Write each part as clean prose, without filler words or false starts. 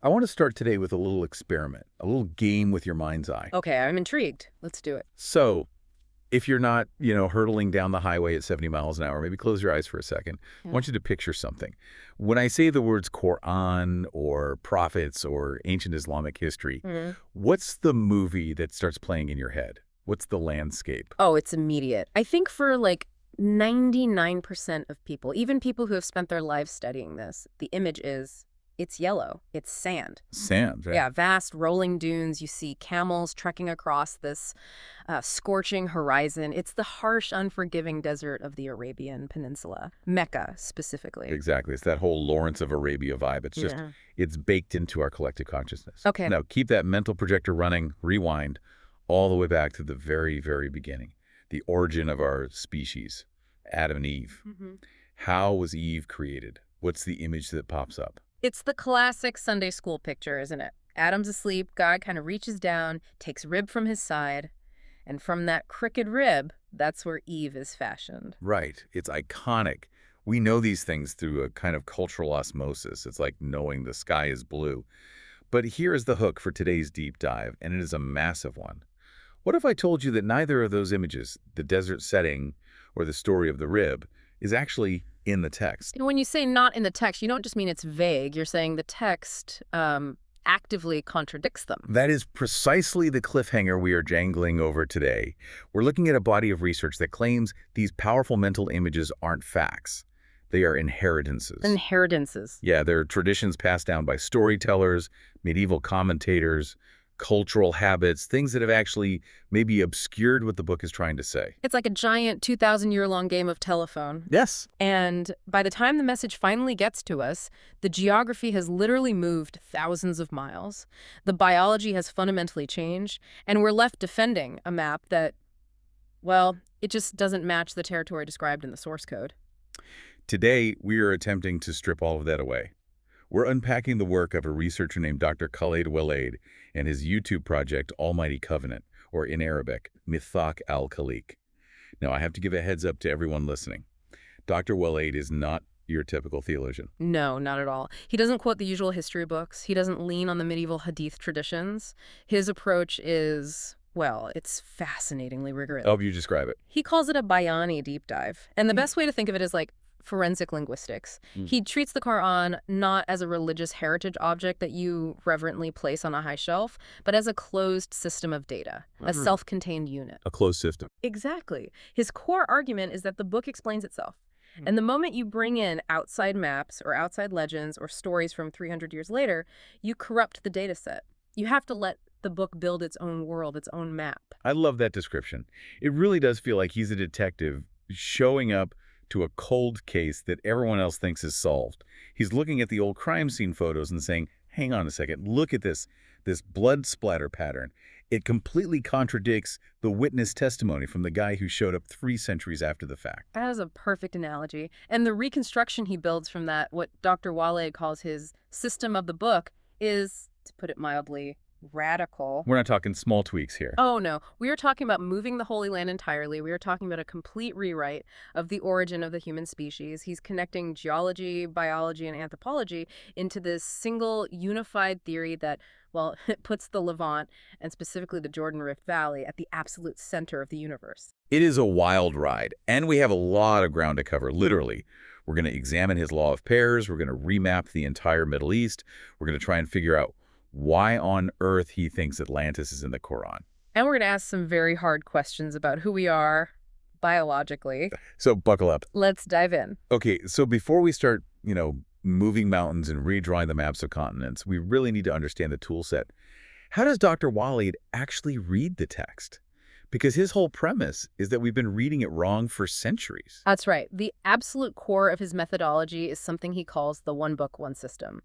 I want to start today with a little experiment, a little game with your mind's eye. Okay, I'm intrigued. Let's do it. So, if you're not, hurtling down the highway at 70 miles an hour, maybe close your eyes for a second. I Yeah. want you to picture something. When I say the words Quran or prophets or ancient Islamic history, Mhm. what's the movie that starts playing in your head? What's the landscape? Oh, it's immediate. I think for like 99% of people, even people who have spent their lives studying this, the image is it's yellow. It's sand. Sand, right? Yeah, vast rolling dunes. You see camels trekking across this scorching horizon. It's the harsh, unforgiving desert of the Arabian Peninsula, Mecca specifically. Exactly. It's that whole Lawrence of Arabia vibe. It's just, Yeah. it's baked into our collective consciousness. Okay. Now, keep that mental projector running, rewind, all the way back to the very, very beginning. The origin of our species, Adam and Eve. Mhm. How was Eve created? What's the image that pops up? It's the classic Sunday school picture, isn't it? Adam's asleep, God kind of reaches down, takes rib from his side, and from that crooked rib, that's where Eve is fashioned. Right. It's iconic. We know these things through a kind of cultural osmosis. It's like knowing the sky is blue. But here is the hook for today's deep dive, and it is a massive one. What if I told you that neither of those images, the desert setting or the story of the rib, is actually in the text? And when you say not in the text, you don't just mean it's vague. You're saying the text actively contradicts them. That is precisely the cliffhanger we are jangling over today. We're looking at a body of research that claims these powerful mental images aren't facts. They are inheritances. Inheritances. Yeah, they're traditions passed down by storytellers, medieval commentators, cultural habits, things that have actually maybe obscured what the book is trying to say. It's like a giant 2,000-year-long game of telephone. Yes. And by the time the message finally gets to us, the geography has literally moved thousands of miles. The biology has fundamentally changed, and we're left defending a map that, well, it just doesn't match the territory described in the source code. Today, we are attempting to strip all of that away. We're unpacking the work of a researcher named Dr. Khaled Waleed and his YouTube project, Almighty Covenant, or in Arabic, Mithaq al-Khaliq. Now, I have to give a heads up to everyone listening. Dr. Waleed is not your typical theologian. No, not at all. He doesn't quote the usual history books. He doesn't lean on the medieval hadith traditions. His approach is, well, it's fascinatingly rigorous. How would you describe it? He calls it a bayani deep dive. And the best way to think of it is like forensic linguistics. He treats the Quran not as a religious heritage object that you reverently place on a high shelf, but as a closed system of data, a self-contained unit. A closed system. Exactly. His core argument is that the book explains itself. And the moment you bring in outside maps or outside legends or stories from 300 years later, you corrupt the data set. You have to let the book build its own world, its own map. I love that description. It really does feel like he's a detective showing up to a cold case that everyone else thinks is solved. He's looking at the old crime scene photos and saying, hang on a second, look at this blood splatter pattern. It completely contradicts the witness testimony from the guy who showed up 3 centuries after the fact. That is a perfect analogy. And the reconstruction he builds from that, what Dr. Waleed calls his system of the book, is, to put it mildly, radical. We're not talking small tweaks here. Oh, no. We are talking about moving the Holy Land entirely. We are talking about a complete rewrite of the origin of the human species. He's connecting geology, biology, and anthropology into this single unified theory that, well, it puts the Levant, and specifically the Jordan Rift Valley, at the absolute center of the universe. It is a wild ride, and we have a lot of ground to cover, literally. We're going to examine his law of pairs. We're going to remap the entire Middle East. We're going to try and figure out why on earth he thinks Atlantis is in the Quran. And we're going to ask some very hard questions about who we are biologically. So buckle up. Let's dive in. Okay, so before we start, moving mountains and redrawing the maps of continents, we really need to understand the tool set. How does Dr. Waleed actually read the text? Because his whole premise is that we've been reading it wrong for centuries. That's right. The absolute core of his methodology is something he calls the one book, one system.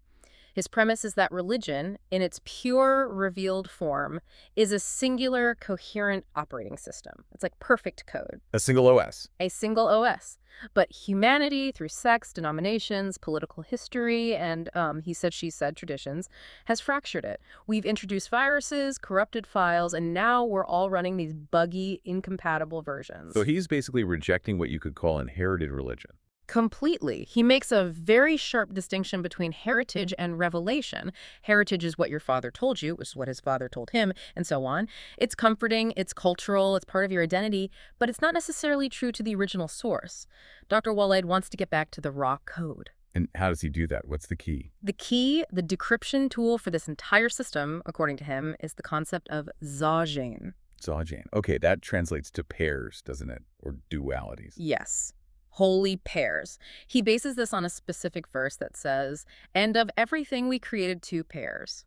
His premise is that religion, in its pure, revealed form, is a singular, coherent operating system. It's like perfect code. A single OS. A single OS. But humanity, through sects, denominations, political history, and he said, she said traditions, has fractured it. We've introduced viruses, corrupted files, and now we're all running these buggy, incompatible versions. So he's basically rejecting what you could call inherited religion. Completely. He makes a very sharp distinction between heritage and revelation. Heritage is what your father told you, which is what his father told him, and so on. It's comforting, it's cultural, it's part of your identity, but it's not necessarily true to the original source. Dr. Waleed wants to get back to the raw code. And how does he do that? What's the key? The key, the decryption tool for this entire system, according to him, is the concept of Zajane. Zajane. Okay, that translates to pairs, doesn't it? Or dualities. Yes. Holy pairs. He bases this on a specific verse that says, "And of everything we created two pairs."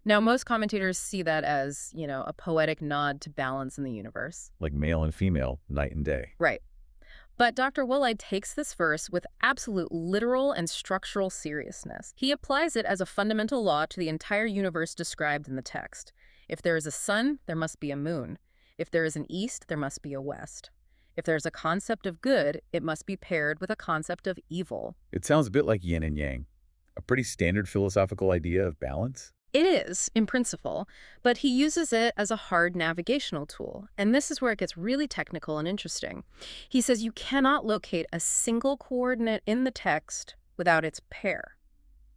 Now, most commentators see that as, a poetic nod to balance in the universe. Like male and female, night and day. Right. But Dr. Waleed takes this verse with absolute literal and structural seriousness. He applies it as a fundamental law to the entire universe described in the text. If there is a sun, there must be a moon. If there is an east, there must be a west. If there's a concept of good, it must be paired with a concept of evil. It sounds a bit like yin and yang. A pretty standard philosophical idea of balance. It is, in principle, but he uses it as a hard navigational tool. And this is where it gets really technical and interesting. He says you cannot locate a single coordinate in the text without its pair.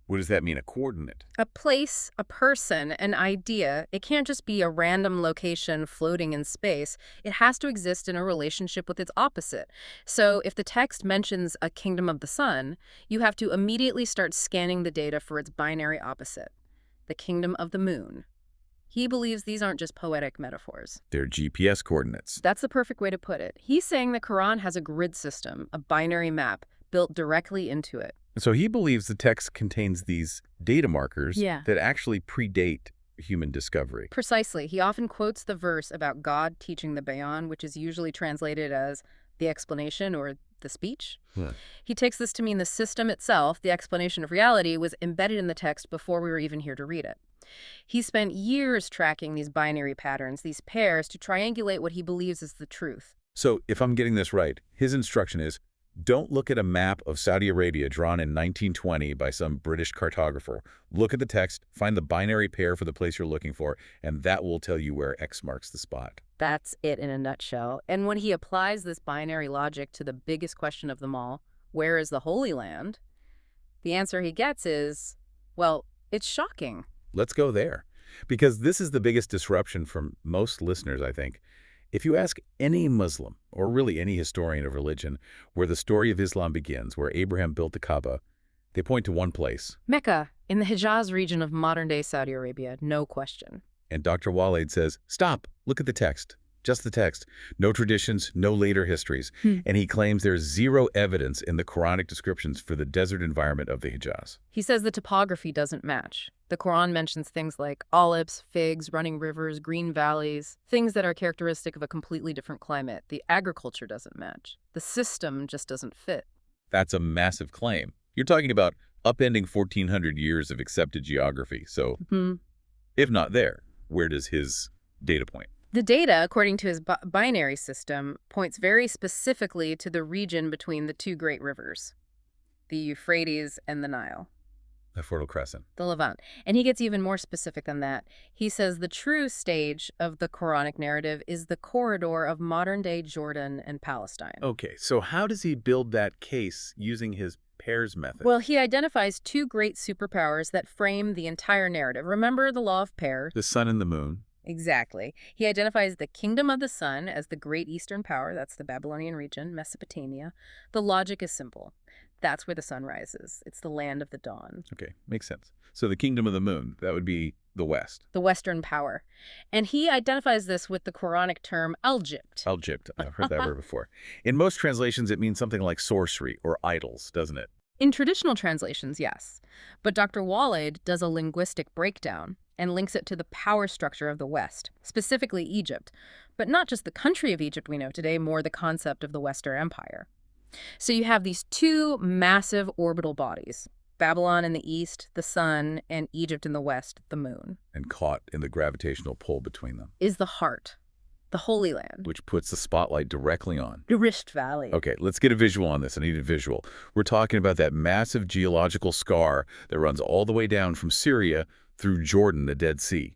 What does that mean, a coordinate? A place, a person, an idea. It can't just be a random location floating in space. It has to exist in a relationship with its opposite. So if the text mentions a kingdom of the sun, you have to immediately start scanning the data for its binary opposite, the kingdom of the moon. He believes these aren't just poetic metaphors. They're GPS coordinates. That's the perfect way to put it. He's saying the Quran has a grid system, a binary map, built directly into it. So he believes the text contains these data markers that actually predate human discovery. Precisely. He often quotes the verse about God teaching the bayan, which is usually translated as the explanation or the speech. He takes this to mean the system itself, the explanation of reality, was embedded in the text before we were even here to read it. He spent years tracking these binary patterns, these pairs, to triangulate what he believes is the truth. So if I'm getting this right, his instruction is, don't look at a map of Saudi Arabia drawn in 1920 by some British cartographer. Look at the text, find the binary pair for the place you're looking for, and that will tell you where X marks the spot. That's it in a nutshell. And when he applies this binary logic to the biggest question of them all, where is the Holy Land? The answer he gets is, well, it's shocking. Let's go there. Because this is the biggest disruption from most listeners, I think. If you ask any Muslim, or really any historian of religion, where the story of Islam begins, where Abraham built the Kaaba, they point to one place. Mecca, in the Hijaz region of modern-day Saudi Arabia, no question. And Dr. Waleed says, stop, look at the text. Just the text. No traditions, no later histories. And he claims there's zero evidence in the Quranic descriptions for the desert environment of the Hijaz. He says the topography doesn't match. The Quran mentions things like olives, figs, running rivers, green valleys, things that are characteristic of a completely different climate. The agriculture doesn't match. The system just doesn't fit. That's a massive claim. You're talking about upending 1,400 years of accepted geography. So, if not there, where does his data point? The data, according to his binary system, points very specifically to the region between the two great rivers, the Euphrates and the Nile. The Fertile Crescent. The Levant. And he gets even more specific than that. He says the true stage of the Quranic narrative is the corridor of modern-day Jordan and Palestine. Okay, so how does he build that case using his pairs method? Well, he identifies two great superpowers that frame the entire narrative. Remember the law of pairs? The sun and the moon. Exactly. He identifies the kingdom of the sun as the great eastern power. That's the Babylonian region, Mesopotamia. The logic is simple. That's where the sun rises. It's the land of the dawn. Okay, makes sense. So the kingdom of the moon, that would be the west. The western power. And he identifies this with the Quranic term Aljibt. Aljibt. I've heard that word before. In most translations, it means something like sorcery or idols, doesn't it? In traditional translations, yes. But Dr. Waleed does a linguistic breakdown and links it to the power structure of the West, specifically Egypt. But not just the country of Egypt we know today, more the concept of the Western Empire. So you have these two massive orbital bodies, Babylon in the east, the sun, and Egypt in the west, the moon. And caught in the gravitational pull between them is the heart, the Holy Land. Which puts the spotlight directly on the Rift Valley. Okay, let's get a visual on this. I need a visual. We're talking about that massive geological scar that runs all the way down from Syria through Jordan, the Dead Sea,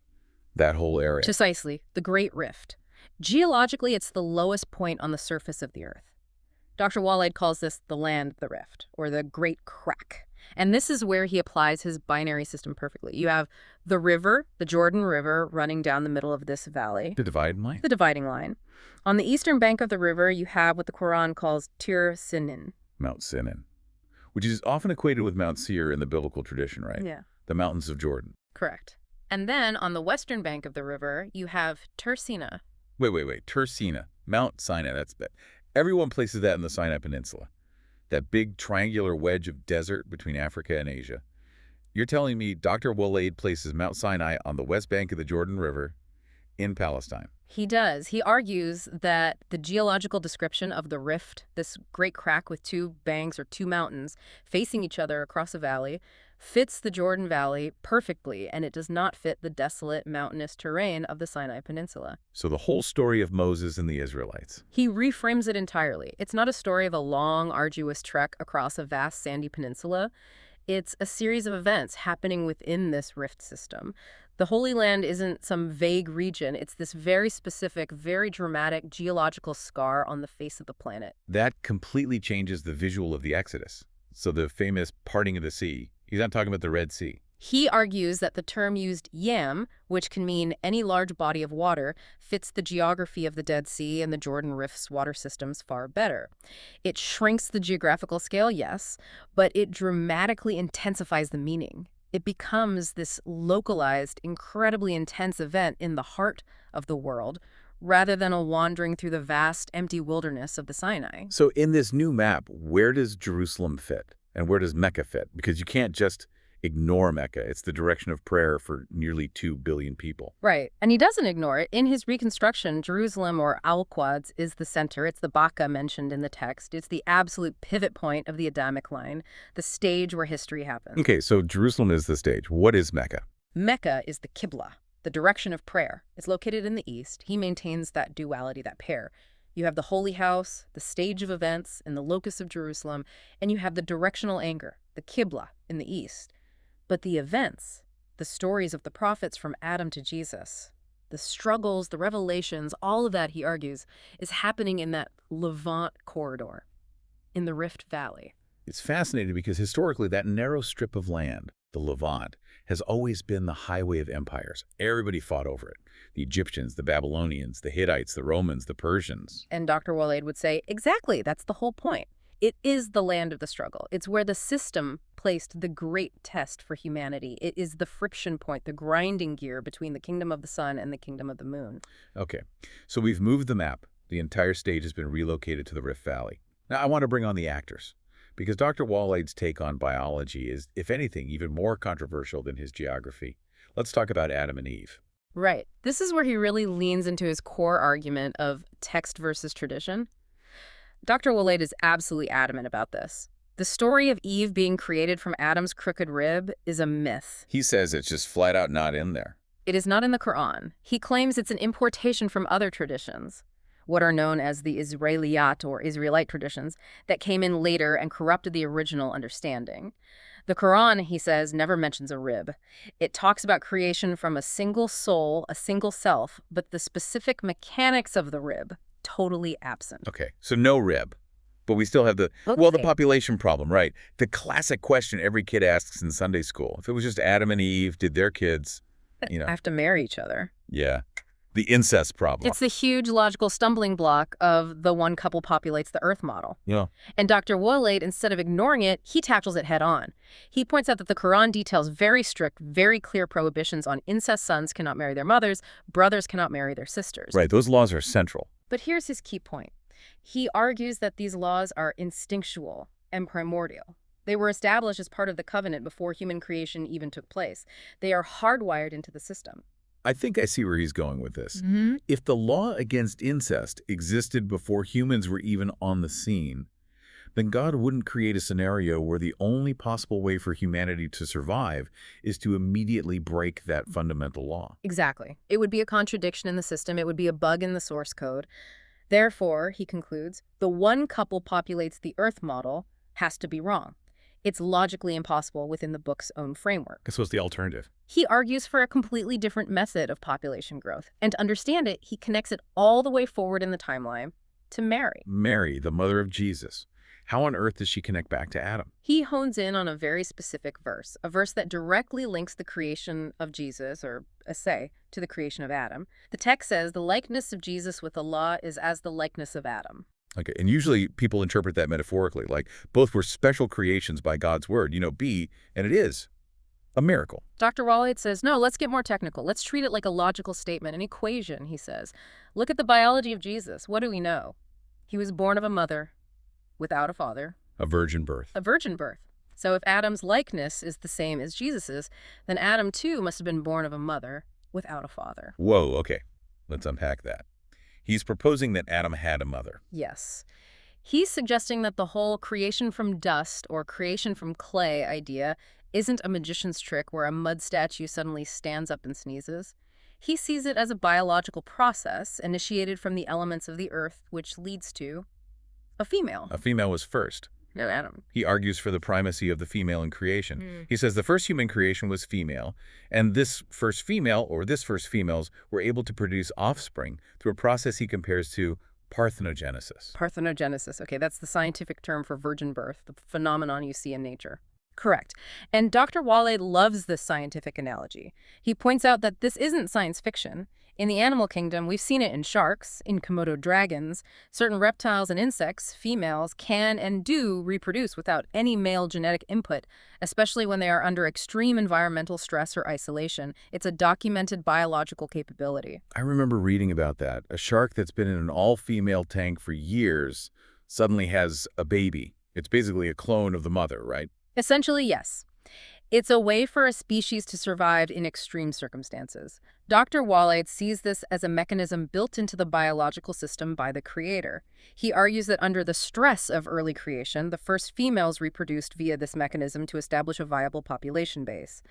that whole area. Precisely, the Great Rift. Geologically, it's the lowest point on the surface of the Earth. Dr. Waleed calls this the land of the rift, or the Great Crack. And this is where he applies his binary system perfectly. You have the river, the Jordan River, running down the middle of this valley. The dividing line? The dividing line. On the eastern bank of the river, you have what the Quran calls Tir Sinin. Mount Sinin, which is often equated with Mount Seir in the biblical tradition, right? Yeah. The mountains of Jordan. Correct. And then on the western bank of the river, you have Tursina. Wait. Tursina. Mount Sinai. That's bad. Everyone places that in the Sinai Peninsula. That big triangular wedge of desert between Africa and Asia. You're telling me Dr. Waleed places Mount Sinai on the west bank of the Jordan River in Palestine? He does. He argues that the geological description of the rift, this great crack with two banks or two mountains facing each other across a valley, fits the Jordan Valley perfectly, and it does not fit the desolate mountainous terrain of the Sinai Peninsula. So the whole story of Moses and the Israelites. He reframes it entirely. It's not a story of a long, arduous trek across a vast sandy peninsula. It's a series of events happening within this rift system. The Holy Land isn't some vague region. It's this very specific, very dramatic geological scar on the face of the planet. That completely changes the visual of the Exodus. So the famous parting of the sea. He's not talking about the Red Sea. He argues that the term used yam, which can mean any large body of water, fits the geography of the Dead Sea and the Jordan Rift's water systems far better. It shrinks the geographical scale, yes, but it dramatically intensifies the meaning. It becomes this localized, incredibly intense event in the heart of the world, rather than a wandering through the vast, empty wilderness of the Sinai. So in this new map, where does Jerusalem fit? And where does Mecca fit? Because you can't just ignore Mecca. It's the direction of prayer for nearly 2 billion people. Right. And he doesn't ignore it. In his reconstruction, Jerusalem, or Al-Quds, is the center. It's the Baka mentioned in the text. It's the absolute pivot point of the Adamic line, the stage where history happens. Okay, so Jerusalem is the stage. What is Mecca? Mecca is the Qibla, the direction of prayer. It's located in the east. He maintains that duality, that pair. You have the holy house, the stage of events, in the locus of Jerusalem, and you have the directional anchor, the Qibla, in the east. But the events, the stories of the prophets from Adam to Jesus, the struggles, the revelations, all of that, he argues, is happening in that Levant corridor, in the Rift Valley. It's fascinating because historically that narrow strip of land, the Levant, has always been the highway of empires. Everybody fought over it. The Egyptians, the Babylonians, the Hittites, the Romans, the Persians. And Dr. Waleed would say, exactly, that's the whole point. It is the land of the struggle. It's where the system placed the great test for humanity. It is the friction point, the grinding gear between the kingdom of the sun and the kingdom of the moon. Okay, so we've moved the map. The entire stage has been relocated to the Rift Valley. Now I want to bring on the actors, because Dr. Waleed's take on biology is, if anything, even more controversial than his geography. Let's talk about Adam and Eve. Right. This is where he really leans into his core argument of text versus tradition. Dr. Waleed is absolutely adamant about this. The story of Eve being created from Adam's crooked rib is a myth. He says it's just flat out not in there. It is not in the Quran. He claims it's an importation from other traditions, what are known as the Israeliyat or Israelite traditions, that came in later and corrupted the original understanding. The Quran, he says, never mentions a rib. It talks about creation from a single soul, a single self, but the specific mechanics of the rib, totally absent. Okay, so no rib. But we still have the population problem, right? The classic question every kid asks in Sunday school. If it was just Adam and Eve, did their kids, have to marry each other? Yeah. The incest problem. It's the huge logical stumbling block of the one couple populates the Earth model. Yeah. And Dr. Waleed, instead of ignoring it, he tackles it head on. He points out that the Quran details very strict, very clear prohibitions on incest. Sons cannot marry their mothers, brothers cannot marry their sisters. Right, those laws are central. But here's his key point. He argues that these laws are instinctual and primordial. They were established as part of the covenant before human creation even took place. They are hardwired into the system. I think I see where he's going with this. If the law against incest existed before humans were even on the scene, then God wouldn't create a scenario where the only possible way for humanity to survive is to immediately break that fundamental law. Exactly. It would be a contradiction in the system. It would be a bug in the source code. Therefore, he concludes, the one couple populates the Earth model has to be wrong. It's logically impossible within the book's own framework. So what's the alternative? He argues for a completely different method of population growth. And to understand it, he connects it all the way forward in the timeline to Mary. Mary, the mother of Jesus. How on earth does she connect back to Adam? He hones in on a very specific verse, a verse that directly links the creation of Jesus, or say, to the creation of Adam. The text says, the likeness of Jesus with Allah is as the likeness of Adam. Okay, and usually people interpret that metaphorically, like both were special creations by God's word, and it is a miracle. Dr. Waleed says, no, let's get more technical. Let's treat it like a logical statement, an equation, he says. Look at the biology of Jesus. What do we know? He was born of a mother without a father. A virgin birth. A virgin birth. So if Adam's likeness is the same as Jesus's, then Adam too must have been born of a mother without a father. Whoa, okay. Let's unpack that. He's proposing that Adam had a mother. Yes. He's suggesting that the whole creation from dust or creation from clay idea isn't a magician's trick where a mud statue suddenly stands up and sneezes. He sees it as a biological process initiated from the elements of the earth, which leads to a female. A female was first. No, Adam. He argues for the primacy of the female in creation. He says the first human creation was female, and this first female, or this first females, were able to produce offspring through a process he compares to parthenogenesis. Parthenogenesis. Okay, that's the scientific term for virgin birth, the phenomenon you see in nature. Correct. And Dr. Waleed loves this scientific analogy. He points out that this isn't science fiction. In the animal kingdom, we've seen it in sharks, in Komodo dragons. Certain reptiles and insects, females, can and do reproduce without any male genetic input, especially when they are under extreme environmental stress or isolation. It's a documented biological capability. I remember reading about that. A shark that's been in an all-female tank for years suddenly has a baby. It's basically a clone of the mother, right? Essentially, yes. It's a way for a species to survive in extreme circumstances. Dr. Waleed sees this as a mechanism built into the biological system by the creator. He argues that under the stress of early creation, the first females reproduced via this mechanism to establish a viable population base.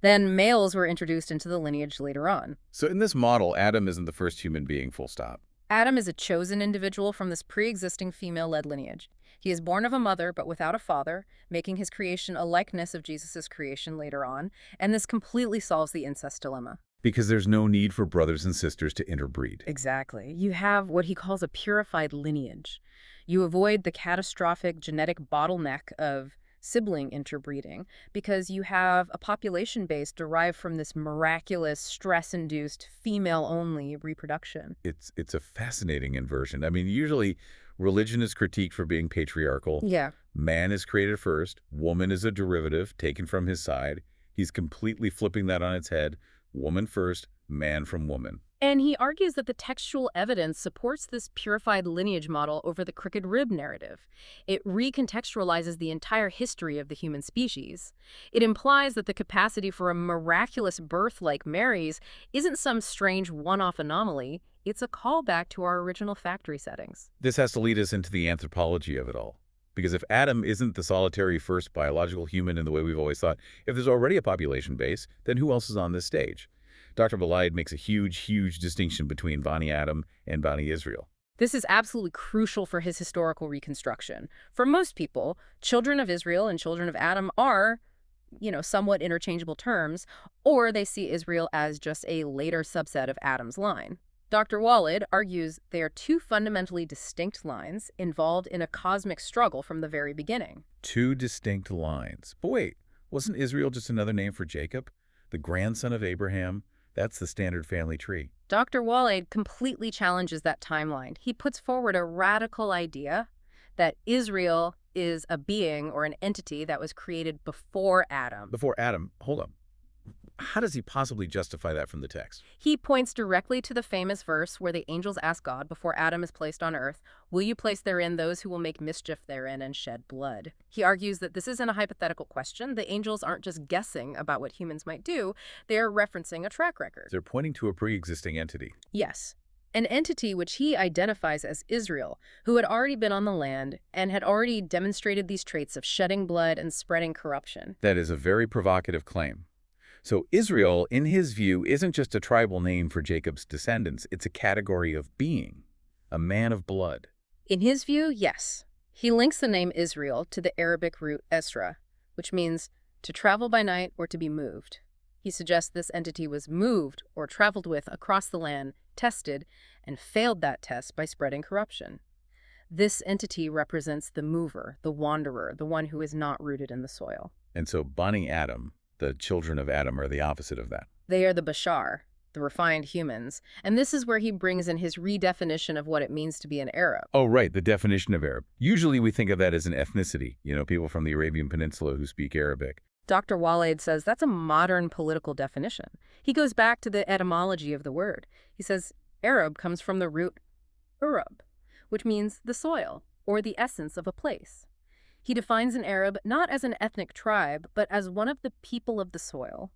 Then males were introduced into the lineage later on. So in this model, Adam isn't the first human being, full stop. Adam is a chosen individual from this pre-existing female-led lineage. He is born of a mother, but without a father, making his creation a likeness of Jesus' creation later on, and this completely solves the incest dilemma. Because there's no need for brothers and sisters to interbreed. Exactly. You have what he calls a purified lineage. You avoid the catastrophic genetic bottleneck of sibling interbreeding because you have a population base derived from this miraculous, stress-induced, female-only reproduction. It's a fascinating inversion. I mean, usually religion is critiqued for being patriarchal. Yeah. Man is created first. Woman is a derivative taken from his side. He's completely flipping that on its head. Woman first, man from woman. And he argues that the textual evidence supports this purified lineage model over the crooked rib narrative. It recontextualizes the entire history of the human species. It implies that the capacity for a miraculous birth like Mary's isn't some strange one-off anomaly. It's a callback to our original factory settings. This has to lead us into the anthropology of it all. Because if Adam isn't the solitary first biological human in the way we've always thought, if there's already a population base, then who else is on this stage? Dr. Waleed makes a huge distinction between Bani Adam and Bani Israel. This is absolutely crucial for his historical reconstruction. For most people, children of Israel and children of Adam are, somewhat interchangeable terms, or they see Israel as just a later subset of Adam's line. Dr. Waleed argues they are two fundamentally distinct lines involved in a cosmic struggle from the very beginning. Two distinct lines. But wait, wasn't Israel just another name for Jacob, the grandson of Abraham? That's the standard family tree. Dr. Waleed completely challenges that timeline. He puts forward a radical idea that Israel is a being or an entity that was created before Adam. Before Adam? Hold up. How does he possibly justify that from the text? He points directly to the famous verse where the angels ask God before Adam is placed on earth, "Will you place therein those who will make mischief therein and shed blood?" He argues that this isn't a hypothetical question. The angels aren't just guessing about what humans might do. They are referencing a track record. They're pointing to a pre-existing entity. Yes. An entity which he identifies as Israel, who had already been on the land and had already demonstrated these traits of shedding blood and spreading corruption. That is a very provocative claim. So Israel, in his view, isn't just a tribal name for Jacob's descendants. It's a category of being, a man of blood. In his view, yes. He links the name Israel to the Arabic root Esra, which means to travel by night or to be moved. He suggests this entity was moved or traveled with across the land, tested, and failed that test by spreading corruption. This entity represents the mover, the wanderer, the one who is not rooted in the soil. And so Bani Adam, the children of Adam, are the opposite of that. They are the Bashar, the refined humans, and this is where he brings in his redefinition of what it means to be an Arab. Oh, right, the definition of Arab. Usually we think of that as an ethnicity, people from the Arabian Peninsula who speak Arabic. Dr. Waleed says that's a modern political definition. He goes back to the etymology of the word. He says Arab comes from the root Urab, which means the soil or the essence of a place. He defines an Arab not as an ethnic tribe, but as one of the people of the soil,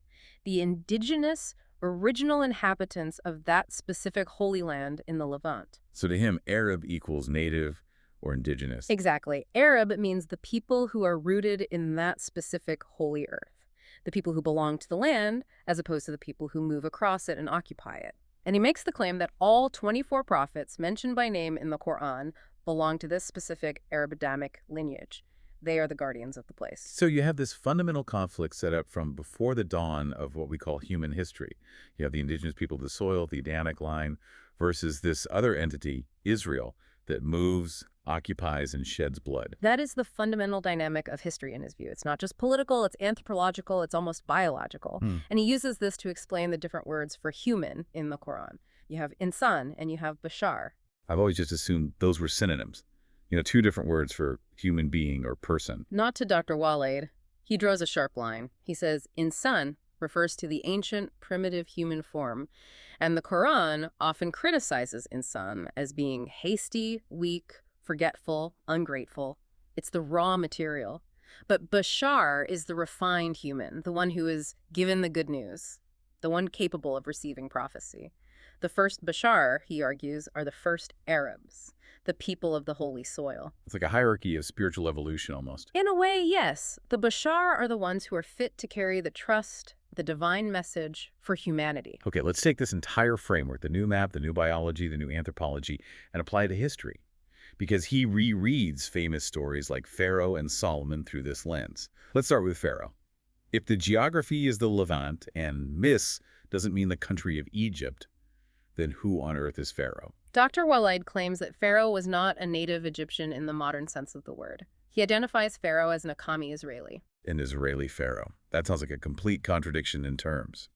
the indigenous, original inhabitants of that specific holy land in the Levant. So to him, Arab equals native or indigenous. Exactly. Arab means the people who are rooted in that specific holy earth, the people who belong to the land as opposed to the people who move across it and occupy it. And he makes the claim that all 24 prophets mentioned by name in the Quran belong to this specific Arab-Adamic lineage. They are the guardians of the place. So you have this fundamental conflict set up from before the dawn of what we call human history. You have the indigenous people of the soil, the Adamic line, versus this other entity, Israel, that moves, occupies, and sheds blood. That is the fundamental dynamic of history in his view. It's not just political, it's anthropological, it's almost biological. And he uses this to explain the different words for human in the Quran. You have insan and you have bashar. I've always just assumed those were synonyms. Two different words for human being or person. Not to Dr. Waleed. He draws a sharp line. He says, insan refers to the ancient, primitive human form, and the Quran often criticizes insan as being hasty, weak, forgetful, ungrateful. It's the raw material. But Bashar is the refined human, the one who is given the good news, the one capable of receiving prophecy. The first Bashar, he argues, are the first Arabs, the people of the holy soil. It's like a hierarchy of spiritual evolution almost. In a way, yes. The Bashar are the ones who are fit to carry the trust, the divine message for humanity. Okay, let's take this entire framework, the new map, the new biology, the new anthropology, and apply it to history. Because he rereads famous stories like Pharaoh and Solomon through this lens. Let's start with Pharaoh. If the geography is the Levant and Mis doesn't mean the country of Egypt, then who on earth is Pharaoh? Dr. Waleed claims that Pharaoh was not a native Egyptian in the modern sense of the word. He identifies Pharaoh as an Akami Israeli. An Israeli pharaoh. That sounds like a complete contradiction in terms.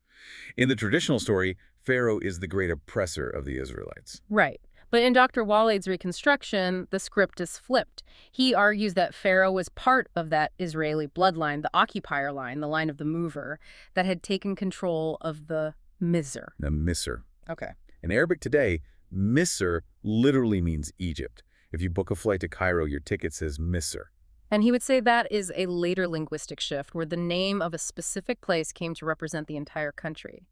In the traditional story, Pharaoh is the great oppressor of the Israelites. Right. But in Dr. Waleed's reconstruction, the script is flipped. He argues that Pharaoh was part of that Israeli bloodline, the occupier line, the line of the mover, that had taken control of the Misr. The Misr. Okay. In Arabic today, Misr literally means Egypt. If you book a flight to Cairo, your ticket says Misr. And he would say that is a later linguistic shift where the name of a specific place came to represent the entire country.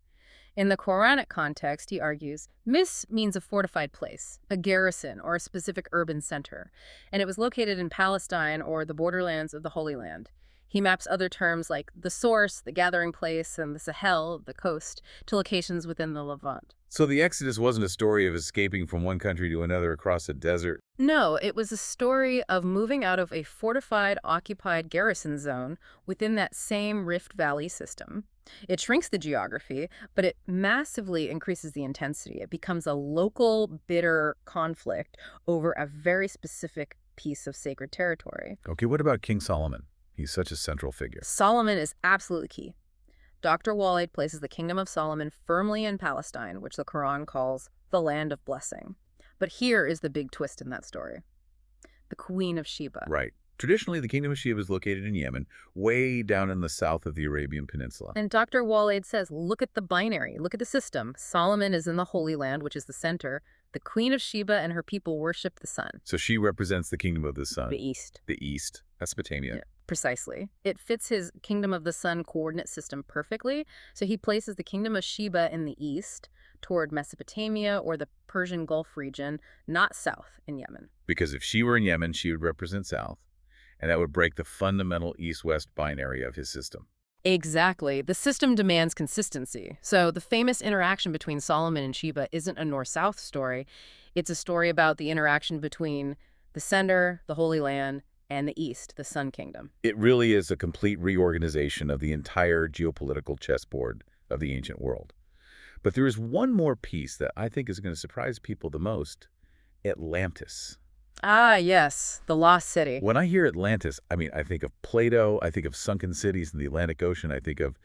In the Quranic context, he argues, Mis means a fortified place, a garrison, or a specific urban center, and it was located in Palestine or the borderlands of the Holy Land. He maps other terms like the source, the gathering place, and the Sahel, the coast, to locations within the Levant. So the Exodus wasn't a story of escaping from one country to another across a desert. No, it was a story of moving out of a fortified, occupied garrison zone within that same Rift Valley system. It shrinks the geography, but it massively increases the intensity. It becomes a local, bitter conflict over a very specific piece of sacred territory. Okay, what about King Solomon? He's such a central figure. Solomon is absolutely key. Dr. Waleed places the kingdom of Solomon firmly in Palestine, which the Quran calls the land of blessing. But here is the big twist in that story. The Queen of Sheba. Right. Traditionally, the kingdom of Sheba is located in Yemen, way down in the south of the Arabian Peninsula. And Dr. Waleed says, look at the binary, look at the system. Solomon is in the Holy Land, which is the center. The Queen of Sheba and her people worship the sun. So she represents the kingdom of the sun. The East. The East. Mesopotamia. Yeah, precisely. It fits his kingdom of the sun coordinate system perfectly. So he places the kingdom of Sheba in the east toward Mesopotamia or the Persian Gulf region, not south in Yemen. Because if she were in Yemen, she would represent south. And that would break the fundamental east-west binary of his system. Exactly. The system demands consistency. So the famous interaction between Solomon and Sheba isn't a north-south story. It's a story about the interaction between the center, the Holy Land, and the east, the Sun Kingdom. It really is a complete reorganization of the entire geopolitical chessboard of the ancient world. But there is one more piece that I think is going to surprise people the most: Atlantis. Ah, yes, the lost city. When I hear Atlantis, I mean, I think of Plato, I think of sunken cities in the Atlantic Ocean, I think of,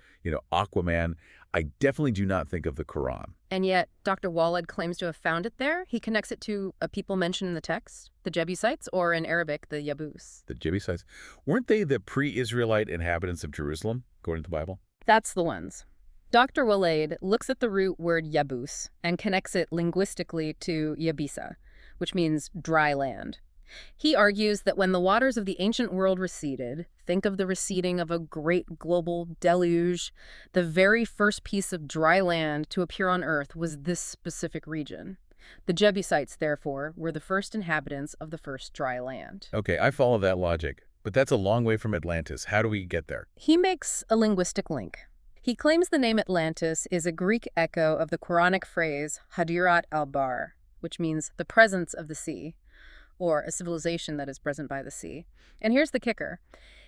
Aquaman. I definitely do not think of the Quran. And yet, Dr. Waleed claims to have found it there. He connects it to a people mentioned in the text, the Jebusites, or in Arabic, the Yabus. The Jebusites, weren't they the pre-Israelite inhabitants of Jerusalem, according to the Bible? That's the ones. Dr. Waleed looks at the root word Yabus and connects it linguistically to Yabisa, which means dry land. He argues that when the waters of the ancient world receded, think of the receding of a great global deluge, the very first piece of dry land to appear on Earth was this specific region. The Jebusites, therefore, were the first inhabitants of the first dry land. Okay, I follow that logic, but that's a long way from Atlantis. How do we get there? He makes a linguistic link. He claims the name Atlantis is a Greek echo of the Quranic phrase Hadirat al-Bar, which means the presence of the sea, or a civilization that is present by the sea. And here's the kicker.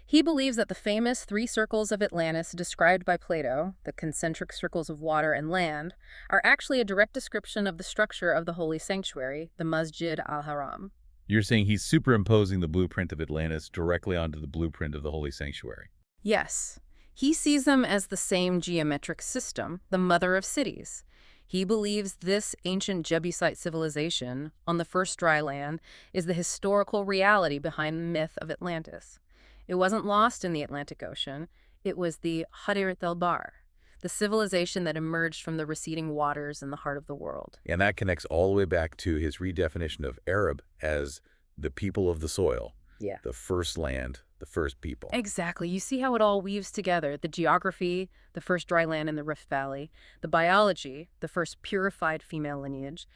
He believes that the famous three circles of Atlantis described by Plato, the concentric circles of water and land, are actually a direct description of the structure of the holy sanctuary, the Masjid al-Haram. You're saying he's superimposing the blueprint of Atlantis directly onto the blueprint of the holy sanctuary. Yes. He sees them as the same geometric system, the mother of cities. He believes this ancient Jebusite civilization on the first dry land is the historical reality behind the myth of Atlantis. It wasn't lost in the Atlantic Ocean. It was the Hadirat al-Bar, the civilization that emerged from the receding waters in the heart of the world. And that connects all the way back to his redefinition of Arab as the people of the soil. Yeah. The first land, the first people. Exactly. You see how it all weaves together. The geography, the first dry land in the Rift Valley, the biology, the first purified female lineage,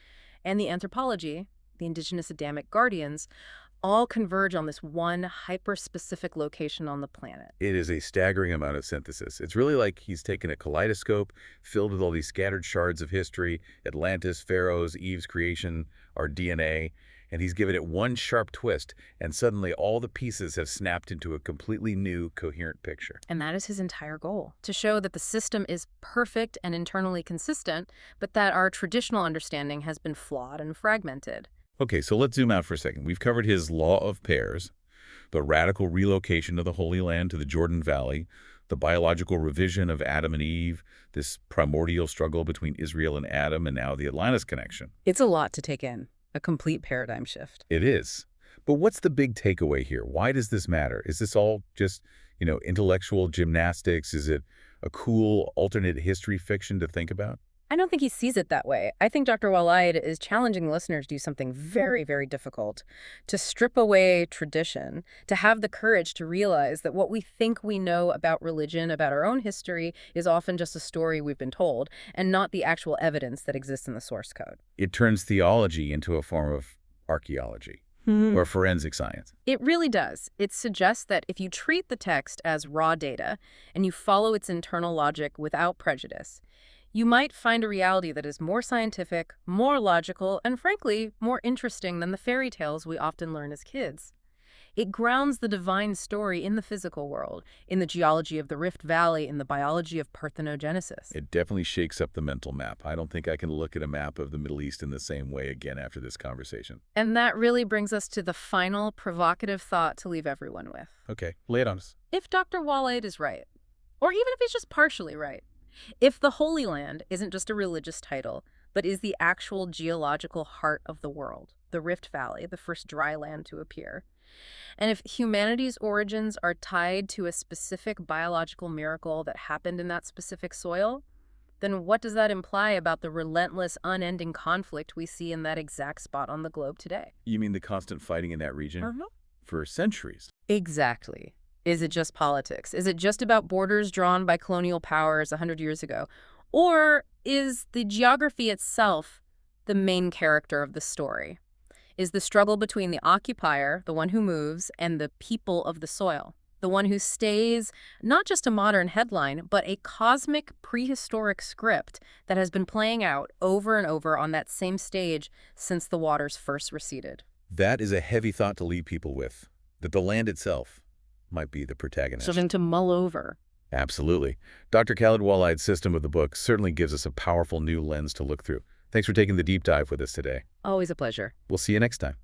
and the anthropology, the indigenous Adamic guardians, all converge on this one hyper-specific location on the planet. It is a staggering amount of synthesis. It's really like he's taken a kaleidoscope filled with all these scattered shards of history, Atlantis, pharaohs, Eve's creation, our DNA, and he's given it one sharp twist, and suddenly all the pieces have snapped into a completely new, coherent picture. And that is his entire goal, to show that the system is perfect and internally consistent, but that our traditional understanding has been flawed and fragmented. Okay, so let's zoom out for a second. We've covered his law of pairs, the radical relocation of the Holy Land to the Jordan Valley, the biological revision of Adam and Eve, this primordial struggle between Israel and Adam, and now the Atlantis connection. It's a lot to take in. A complete paradigm shift. It is. But what's the big takeaway here? Why does this matter? Is this all just, intellectual gymnastics? Is it a cool alternate history fiction to think about? I don't think he sees it that way. I think Dr. Waleed is challenging listeners to do something very, very difficult, to strip away tradition, to have the courage to realize that what we think we know about religion, about our own history, is often just a story we've been told, and not the actual evidence that exists in the source code. It turns theology into a form of archaeology or forensic science. It really does. It suggests that if you treat the text as raw data and you follow its internal logic without prejudice, you might find a reality that is more scientific, more logical, and frankly, more interesting than the fairy tales we often learn as kids. It grounds the divine story in the physical world, in the geology of the Rift Valley, in the biology of parthenogenesis. It definitely shakes up the mental map. I don't think I can look at a map of the Middle East in the same way again after this conversation. And that really brings us to the final provocative thought to leave everyone with. Okay, lay it on us. If Dr. Waleed is right, or even if he's just partially right, if the Holy Land isn't just a religious title, but is the actual geological heart of the world, the Rift Valley, the first dry land to appear, and if humanity's origins are tied to a specific biological miracle that happened in that specific soil, then what does that imply about the relentless, unending conflict we see in that exact spot on the globe today? You mean the constant fighting in that region? For centuries. Exactly. Is it just politics? Is it just about borders drawn by colonial powers 100 years ago? Or is the geography itself the main character of the story? Is the struggle between the occupier, the one who moves, and the people of the soil, the one who stays not just a modern headline, but a cosmic prehistoric script that has been playing out over and over on that same stage since the waters first receded? That is a heavy thought to leave people with, that the land itself might be the protagonist. Something to mull over. Absolutely. Dr. Khaled Waleed's system of the book certainly gives us a powerful new lens to look through. Thanks for taking the deep dive with us today. Always a pleasure. We'll see you next time.